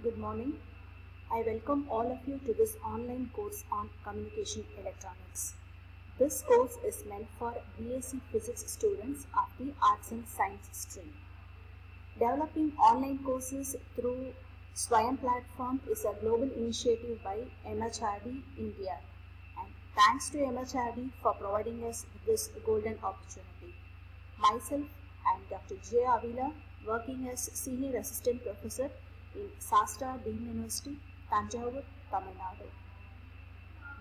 Good morning. I welcome all of you to this online course on Communication Electronics. This course is meant for BSc Physics students of the Arts and Science stream. Developing online courses through Swayam platform is a global initiative by MHRD India, and thanks to MHRD for providing us this golden opportunity. Myself, I am Dr. J. Avila, working as Senior Assistant Professor in Sastra Dean University, Tanjavur, Tamil Nadu.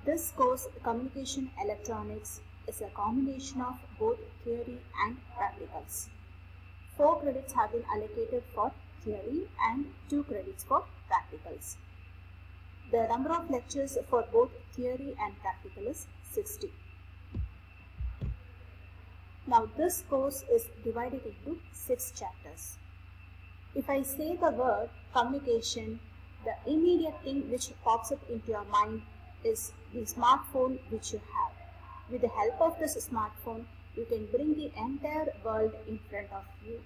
This course, Communication Electronics, is a combination of both theory and practicals. 4 credits have been allocated for theory and 2 credits for practicals. The number of lectures for both theory and practical is 60. Now this course is divided into 6 chapters. If I say the word communication, the immediate thing which pops up into your mind is the smartphone which you have. With the help of this smartphone, you can bring the entire world in front of you.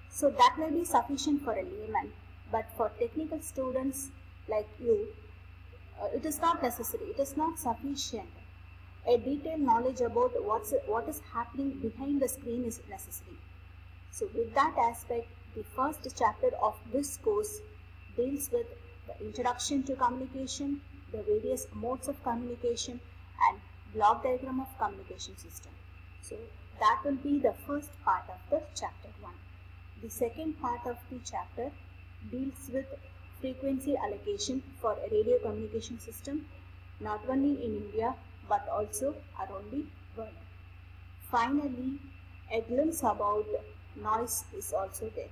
So that may be sufficient for a layman, but for technical students like you, it is not necessary, it is not sufficient. A detailed knowledge about what is happening behind the screen is necessary. So with that aspect, the first chapter of this course deals with the introduction to communication, the various modes of communication, and block diagram of communication system. So that will be the first part of the chapter 1. The second part of the chapter deals with frequency allocation for a radio communication system, not only in India but also around the world. Finally, a glimpse about noise is also there.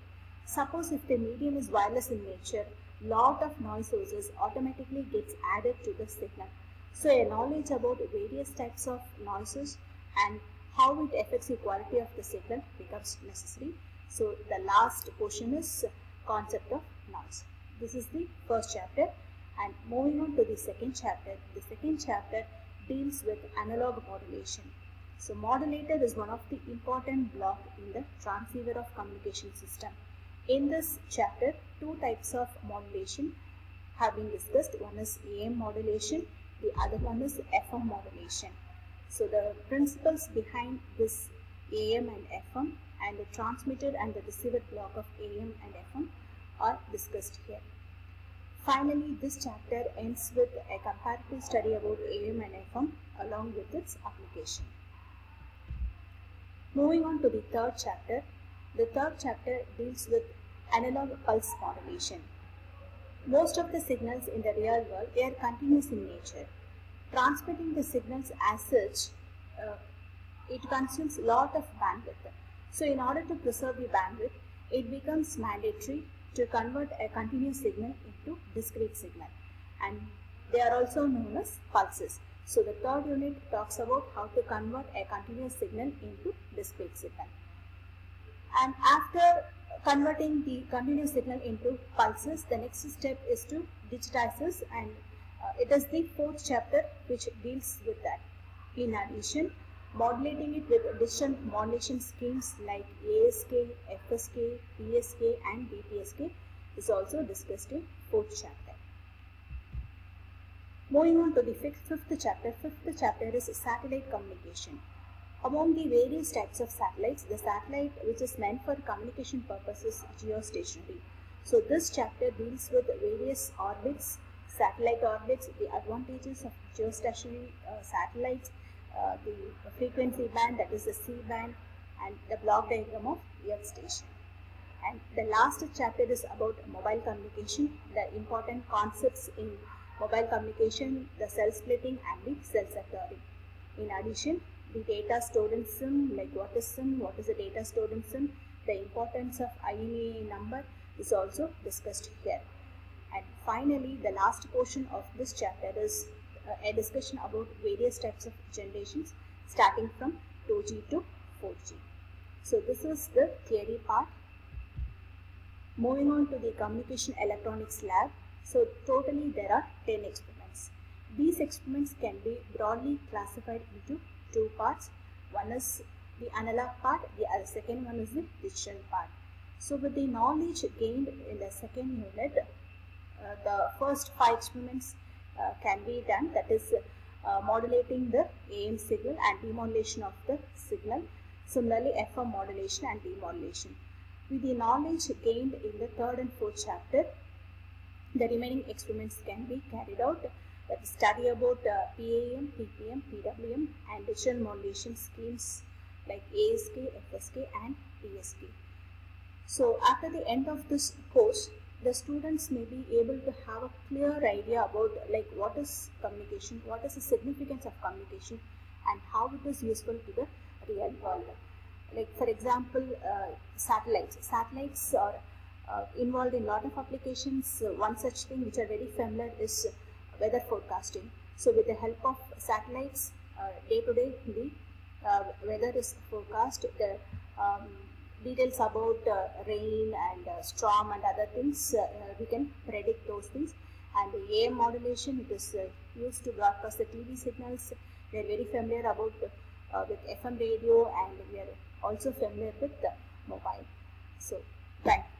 Suppose if the medium is wireless in nature, lot of noise sources automatically gets added to the signal. So a knowledge about various types of noises and how it affects the quality of the signal becomes necessary. So the last portion is concept of noise. This is the first chapter, and moving on to the second chapter. The second chapter deals with analog modulation. So modulator is one of the important block in the transceiver of communication system. In this chapter, 2 types of modulation have been discussed. One is AM modulation, the other one is FM modulation. So the principles behind this AM and FM and the transmitter and the receiver block of AM and FM are discussed here. Finally, this chapter ends with a comparative study about AM and FM along with its application. Moving on to the third chapter. The third chapter deals with analog pulse modulation. Most of the signals in the real world, they are continuous in nature. Transmitting the signals as such, it consumes a lot of bandwidth. So in order to preserve the bandwidth, it becomes mandatory to convert a continuous signal into discrete signal, and they are also known as pulses. So the third unit talks about how to convert a continuous signal into discrete signal. And after converting the continuous signal into pulses, the next step is to digitize this, and it is the fourth chapter which deals with that. In addition, modulating it with different modulation schemes like ASK, FSK, PSK and DTSK is also discussed in fourth chapter. Moving on to the fifth chapter. Fifth chapter is satellite communication. Among the various types of satellites, the satellite which is meant for communication purposes is geostationary. So this chapter deals with various orbits, satellite orbits, the advantages of geostationary satellites, the frequency band, that is the C band, and the block diagram of Earth station. And the last chapter is about mobile communication, the important concepts in mobile communication, the cell splitting and the cell sectoring. In addition, the data stored in SIM, like what is SIM, what is the data stored in SIM, the importance of IMEI number is also discussed here. And finally, the last portion of this chapter is a discussion about various types of generations starting from 2G to 4G. So this is the theory part. Moving on to the communication electronics lab. So totally there are 10 experiments. These experiments can be broadly classified into 2 parts. One is the analog part, the second one is the digital part. So with the knowledge gained in the second unit, the first 5 experiments can be done, that is modulating the AM signal and demodulation of the signal. Similarly, FM modulation and demodulation. With the knowledge gained in the 3rd and 4th chapter, the remaining experiments can be carried out. That is study about PAM, PPM, PWM and digital modulation schemes like ASK, FSK and PSK. So after the end of this course, the students may be able to have a clear idea about like what is communication, what is the significance of communication and how it is useful to the real world. Like for example, satellites. Satellites are involved in a lot of applications. One such thing which are very familiar is weather forecasting. So with the help of satellites, day to day the weather is forecast. The details about rain and storm and other things, we can predict those things. And the AM modulation, it is used to broadcast the TV signals. We are very familiar about with FM radio, and we are also familiar with the mobile. So thank you.